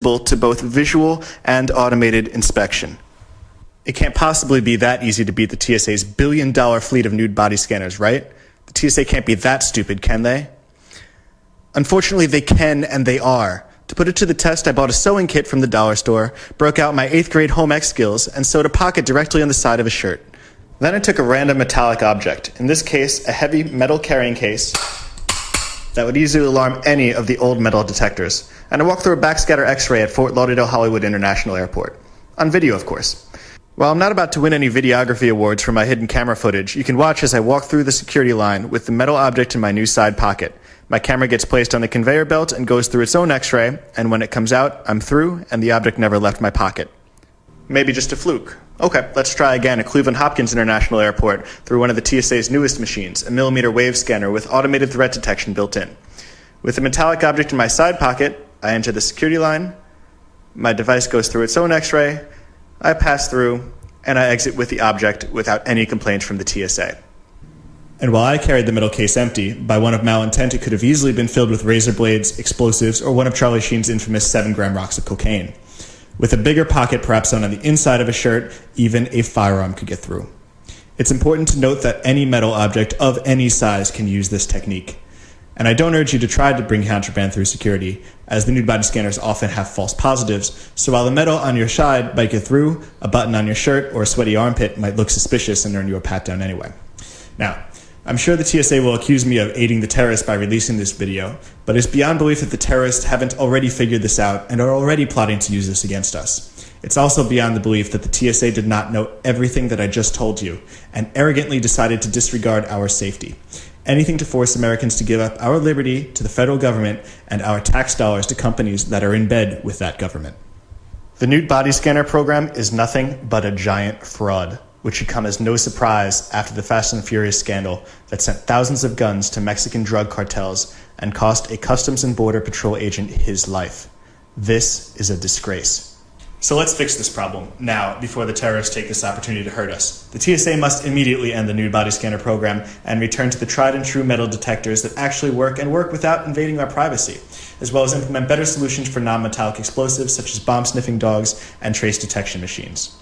invisible to both visual and automated inspection. It can't possibly be that easy to beat the TSA's billion-dollar fleet of nude body scanners, right? The TSA can't be that stupid, can they? Unfortunately, they can, and they are. To put it to the test, I bought a sewing kit from the dollar store, broke out my 8th grade home ec skills, and sewed a pocket directly on the side of a shirt. Then I took a random metallic object, in this case, a heavy metal carrying case that would easily alarm any of the old metal detectors, and I walked through a backscatter x-ray at Fort Lauderdale Hollywood International Airport. On video, of course. While I'm not about to win any videography awards for my hidden camera footage, you can watch as I walk through the security line with the metal object in my new side pocket. My camera gets placed on the conveyor belt and goes through its own x-ray, and when it comes out, I'm through, and the object never left my pocket. Maybe just a fluke. Okay, let's try again at Cleveland Hopkins International Airport through one of the TSA's newest machines, a millimeter wave scanner with automated threat detection built in. With the metallic object in my side pocket, I enter the security line, my device goes through its own x-ray, I pass through, and I exit with the object without any complaints from the TSA. And while I carried the metal case empty, by one of malintent it could have easily been filled with razor blades, explosives, or one of Charlie Sheen's infamous 7-gram rocks of cocaine. With a bigger pocket perhaps sewn on the inside of a shirt, even a firearm could get through. It's important to note that any metal object of any size can use this technique. And I don't urge you to try to bring contraband through security, as the nude body scanners often have false positives, so while the metal on your side might get through, a button on your shirt or a sweaty armpit might look suspicious and earn you a pat down anyway. Now, I'm sure the TSA will accuse me of aiding the terrorists by releasing this video, but it's beyond belief that the terrorists haven't already figured this out and are already plotting to use this against us. It's also beyond the belief that the TSA did not know everything that I just told you and arrogantly decided to disregard our safety. Anything to force Americans to give up our liberty to the federal government and our tax dollars to companies that are in bed with that government. The nude body scanner program is nothing but a giant fraud, which should come as no surprise after the Fast and Furious scandal that sent thousands of guns to Mexican drug cartels and cost a Customs and Border Patrol agent his life. This is a disgrace. So let's fix this problem now, before the terrorists take this opportunity to hurt us. The TSA must immediately end the nude body scanner program and return to the tried and true metal detectors that actually work and work without invading our privacy, as well as implement better solutions for non-metallic explosives such as bomb-sniffing dogs and trace detection machines.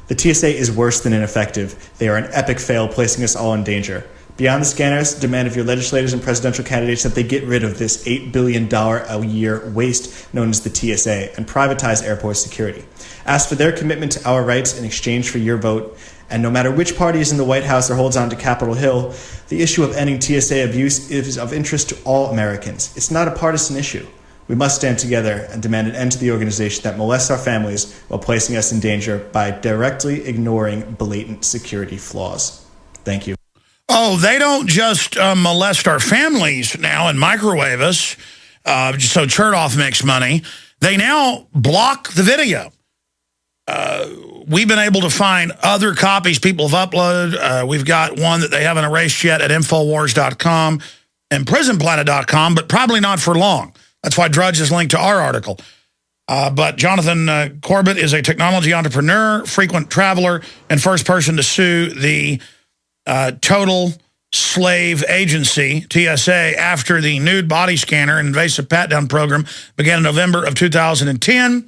The TSA is worse than ineffective. They are an epic fail, placing us all in danger. Beyond the scanners, demand of your legislators and presidential candidates that they get rid of this $8 billion a year waste known as the TSA and privatize airport security. Ask for their commitment to our rights in exchange for your vote. And no matter which party is in the White House or holds on to Capitol Hill, the issue of ending TSA abuse is of interest to all Americans. It's not a partisan issue. We must stand together and demand an end to the organization that molests our families while placing us in danger by directly ignoring blatant security flaws. Thank you. Oh, they don't just molest our families now and microwave us so Chertoff makes money. They now block the video. We've been able to find other copies people have uploaded. We've got one that they haven't erased yet at Infowars.com and Prisonplanet.com, but probably not for long. That's why Drudge is linked to our article. But Jonathan Corbett is a technology entrepreneur, frequent traveler, and first person to sue the Total Slave Agency, TSA, after the nude body scanner and invasive pat-down program began in November of 2010.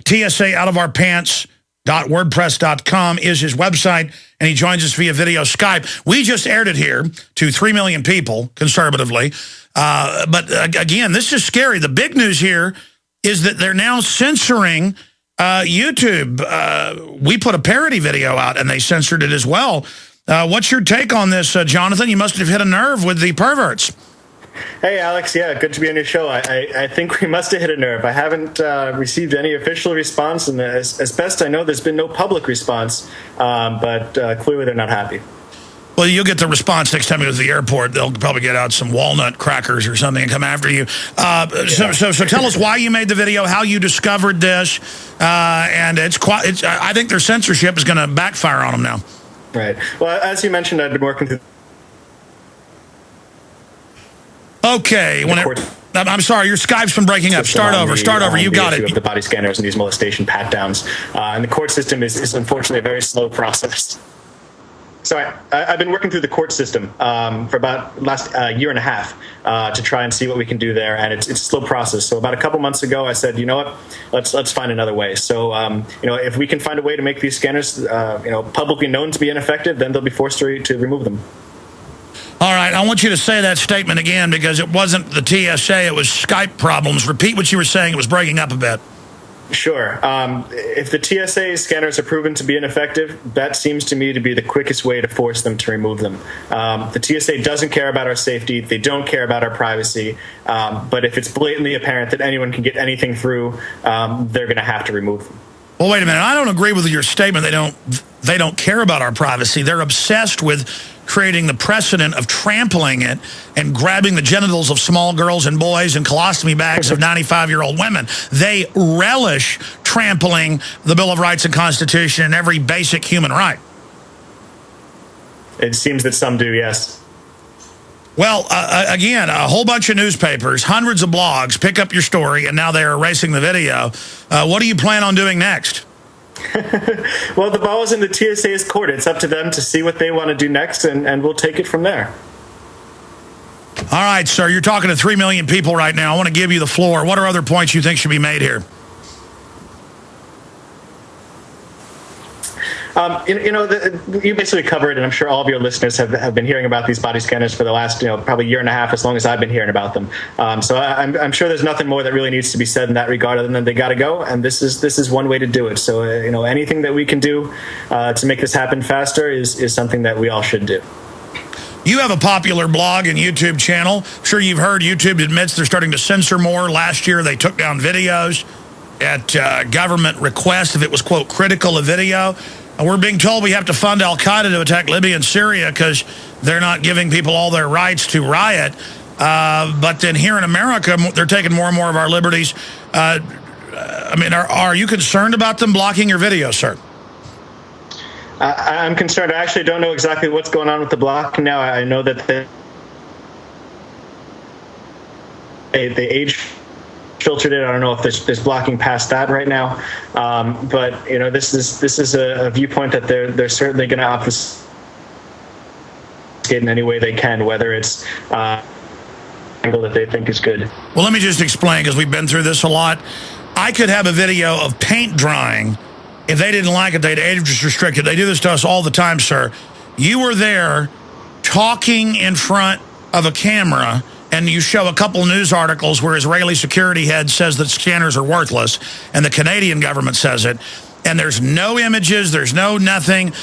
TSA Out of Our Pants.wordpress.com is his website, and he joins us via video Skype. We just aired it here to 3 million people, conservatively. But again, this is scary. The big news here is that they're now censoring YouTube. We put a parody video out, and they censored it as well. What's your take on this, Jonathan? You must have hit a nerve with the perverts. Hey, Alex. Yeah, good to be on your show. I think we must have hit a nerve. I haven't received any official response, and as best I know, there's been no public response, but clearly they're not happy. Well, you'll get the response next time you go to the airport. They'll probably get out some walnut crackers or something and come after you. So tell us why you made the video, how you discovered this, and I think their censorship is going to backfire on them now. Right. Well, as you mentioned, I've been working through... Okay. I'm sorry, your Skype's been breaking up. Start over. You got it. Of the body scanners and these molestation pat-downs. And the court system is unfortunately a very slow process. So I've been working through the court system for about last year and a half to try and see what we can do there, and it's a slow process. So about a couple months ago, I said, you know what, let's find another way. So if we can find a way to make these scanners publicly known to be ineffective, then they'll be forced to remove them. All right, I want you to say that statement again, because it wasn't the TSA, it was Skype problems. Repeat what you were saying. It was breaking up a bit. Sure. If the TSA scanners are proven to be ineffective, that seems to me to be the quickest way to force them to remove them. The TSA doesn't care about our safety. They don't care about our privacy. But if it's blatantly apparent that anyone can get anything through, they're going to have to remove them. Well, wait a minute. I don't agree with your statement. They don't care about our privacy. They're obsessed with creating the precedent of trampling it and grabbing the genitals of small girls and boys and colostomy bags of 95-year-old women. They relish trampling the Bill of Rights and Constitution and every basic human right. It seems that some do, yes. Well, again, a whole bunch of newspapers, hundreds of blogs pick up your story, and now they're erasing the video. What do you plan on doing next? Well, the ball is in the TSA's court. It's up to them to see what they want to do next, and we'll take it from there. All right, sir, you're talking to 3 million people right now. I want to give you the floor. What are other points you think should be made here? You basically covered, and I'm sure all of your listeners have been hearing about these body scanners for the last, probably year and a half, as long as I've been hearing about them. So I'm sure there's nothing more that really needs to be said in that regard, other than they got to go, and this is one way to do it. So anything that we can do to make this happen faster is something that we all should do. You have a popular blog and YouTube channel. I'm sure you've heard YouTube admits they're starting to censor more. Last year, they took down videos at government request if it was, quote, critical of video. And we're being told we have to fund al-Qaeda to attack Libya and Syria because they're not giving people all their rights to riot. But then here in America, they're taking more and more of our liberties. Are you concerned about them blocking your video, sir? I'm concerned. I actually don't know exactly what's going on with the blocking now. I know that they age filtered it. I don't know if there's blocking past that right now. But this is a viewpoint that they're certainly going to obfuscate in any way they can, whether it's angle that they think is good. Well, let me just explain, because we've been through this a lot. I could have a video of paint drying. If they didn't like it, they'd age restrict it. They do this to us all the time, sir. You were there talking in front of a camera, and you show a couple news articles where Israeli security head says that scanners are worthless, and the Canadian government says it, and there's no images, there's nothing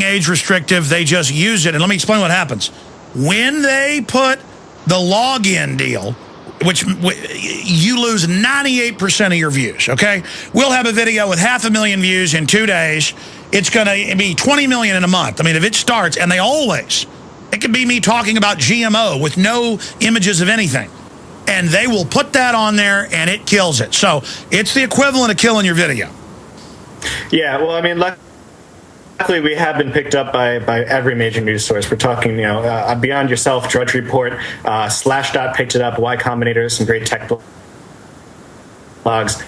age restrictive, they just use it. And let me explain what happens. When they put the login deal, which you lose 98% of your views, okay? We'll have a video with 500,000 views in 2 days. It's going to be 20 million in a month. I mean, if it starts, and it could be me talking about GMO with no images of anything. And they will put that on there, and it kills it. So it's the equivalent of killing your video. Yeah, well, I mean, luckily we have been picked up by every major news source. We're talking, Beyond Yourself, Drudge Report, Slashdot picked it up, Y Combinator, some great tech blogs.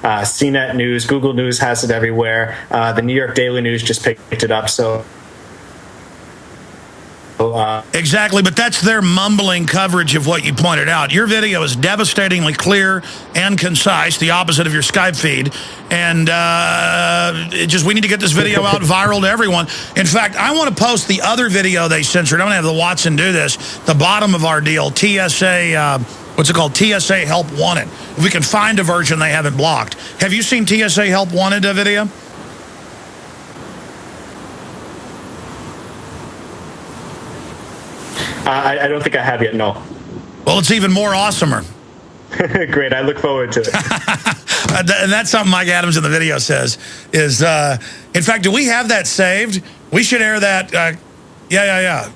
CNET News, Google News has it everywhere. The New York Daily News just picked it up. So. Exactly, but that's their mumbling coverage of what you pointed out. Your video is devastatingly clear and concise, the opposite of your Skype feed. And we need to get this video out viral to everyone. In fact, I want to post the other video they censored. I'm going to have the Watson do this. The bottom of our deal, TSA, what's it called? TSA Help Wanted. If we can find a version they haven't blocked. Have you seen TSA Help Wanted video? I don't think I have yet, no. Well, it's even more awesomer. Great, I look forward to it. And that's something Mike Adams in the video says. In fact, do we have that saved? We should air that. Yeah.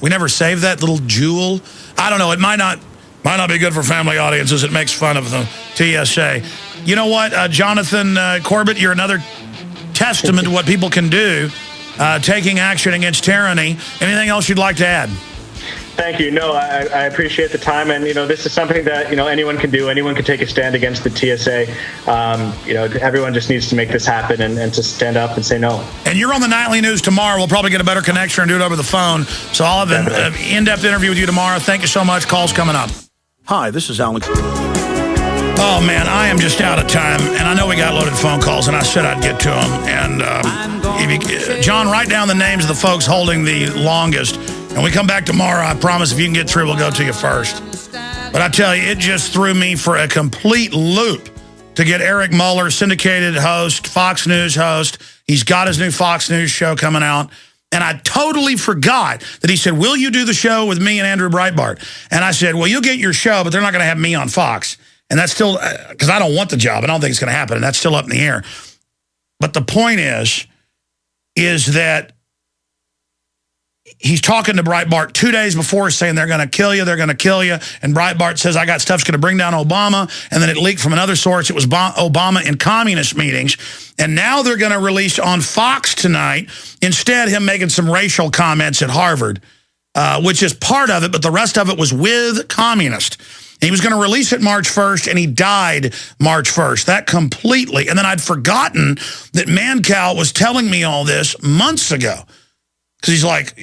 We never saved that little jewel. I don't know. It might not be good for family audiences. It makes fun of the TSA. You know what, Jonathan Corbett, you're another testament to what people can do, taking action against tyranny. Anything else you'd like to add? Thank you. No, I appreciate the time, and this is something that anyone can do. Anyone can take a stand against the TSA. Everyone just needs to make this happen and to stand up and say no. And you're on the nightly news tomorrow. We'll probably get a better connection and do it over the phone. So I'll have an in-depth interview with you tomorrow. Thank you so much. Call's coming up. Hi, this is Alex. Oh, man, I am just out of time, and I know we got loaded phone calls, and I said I'd get to them. And John, write down the names of the folks holding the longest. And we come back tomorrow, I promise if you can get through, we'll go to you first. But I tell you, it just threw me for a complete loop to get Eric Mueller, syndicated host, Fox News host. He's got his new Fox News show coming out. And I totally forgot that he said, will you do the show with me and Andrew Breitbart? And I said, well, you'll get your show, but they're not going to have me on Fox. And that's still, because I don't want the job. I don't think it's going to happen. And that's still up in the air. But the point is that he's talking to Breitbart 2 days before saying they're going to kill you, they're going to kill you. And Breitbart says, I got stuff's going to bring down Obama. And then it leaked from another source. It was Obama in communist meetings. And now they're going to release on Fox tonight, instead him making some racial comments at Harvard, which is part of it, but the rest of it was with communist. He was going to release it March 1st, and he died March 1st. That completely. And then I'd forgotten that Mancow was telling me all this months ago. Because he's like,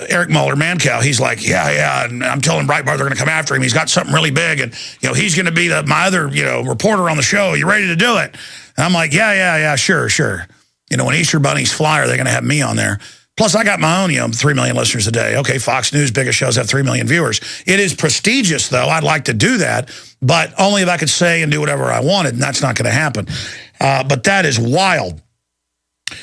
Eric Mueller, Mancow, he's like, yeah, and I'm telling Breitbart they're going to come after him. He's got something really big, and he's going to be my other reporter on the show. You ready to do it? And I'm like, yeah, sure. When Easter Bunny's flyer, they're going to have me on there. Plus, I got my own, 3 million listeners a day. Okay, Fox News, biggest shows have 3 million viewers. It is prestigious, though. I'd like to do that, but only if I could say and do whatever I wanted, and that's not going to happen. But that is wild.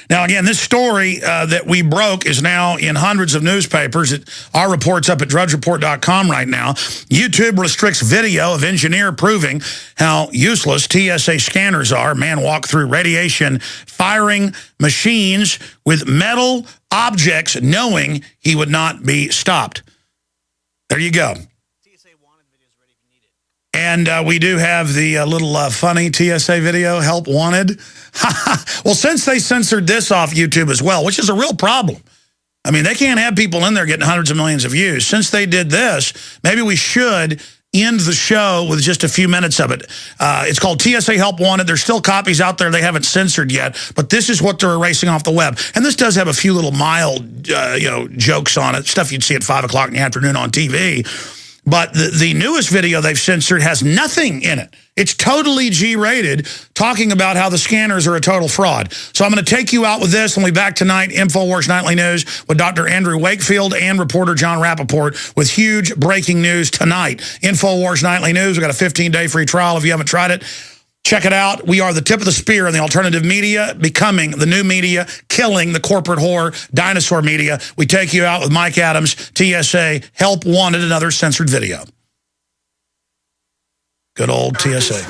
Now, again, this story that we broke is now in hundreds of newspapers. Our report's up at drudgereport.com right now. YouTube restricts video of engineer proving how useless TSA scanners are. Man walked through radiation, firing machines with metal objects, knowing he would not be stopped. There you go. And we do have the little funny TSA video, help wanted. Well, since they censored this off YouTube as well, which is a real problem. I mean, they can't have people in there getting hundreds of millions of views. Since they did this, maybe we should end the show with just a few minutes of it. It's called TSA Help Wanted. There's still copies out there they haven't censored yet, but this is what they're erasing off the web. And this does have a few little mild, jokes on it, stuff you'd see at 5 o'clock in the afternoon on TV. But the newest video they've censored has nothing in it. It's totally G-rated, talking about how the scanners are a total fraud. So I'm going to take you out with this, and we'll be back tonight, InfoWars Nightly News, with Dr. Andrew Wakefield and reporter John Rappaport with huge breaking news tonight. InfoWars Nightly News, we've got a 15-day free trial if you haven't tried it. Check it out. We are the tip of the spear in the alternative media, becoming the new media, killing the corporate whore, dinosaur media. We take you out with Mike Adams, TSA, Help Wanted, another censored video. Good old TSA.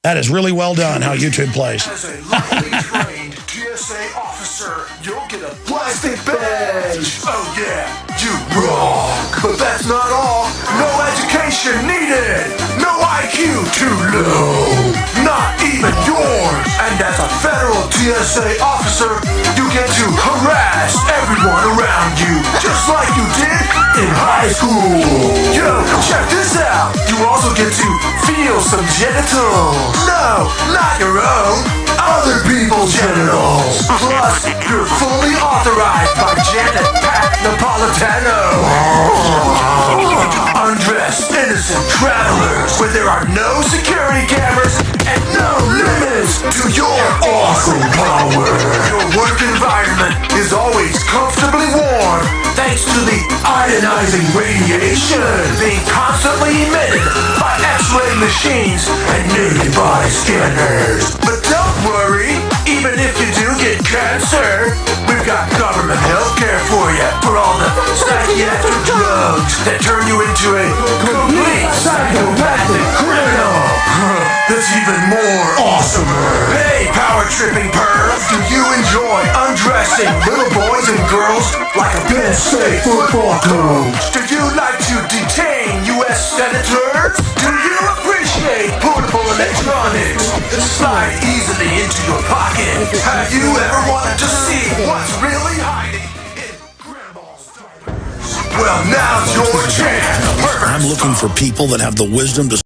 That is really well done, how YouTube plays. As a lightly trained TSA officer, you'll get a plastic badge. Oh yeah, you rock. But that's not all. No education needed. No IQ too low. Not even yours. And as a federal TSA officer, you get to harass everyone around you, just like you did in high school. Yo, check this out. You also get to feel some genitals. No, not your own. Other people's genitals. Plus, you're fully authorized by Janet Pat Napolitano. Undress innocent travelers where there are no security cameras and no limits to your awesome power. Your work environment is always comfortably warm thanks to the ionizing radiation being constantly emitted by X-ray machines and naked body scanners. But don't worry, even if you do get cancer, we've got government health care for you for all the psychiatric drugs that turn you into a complete psychopathic criminal. That's even more awesomer. Hey, power-tripping perv, do you enjoy undressing little boys and girls like a Penn State football coach? Do you like to detain U.S. senators? Do you appreciate portable electronics that slide easily into your pocket? Have you ever wanted to see what's really hiding in Grandma's diapers? Well, now's your chance. I'm looking for people that have the wisdom to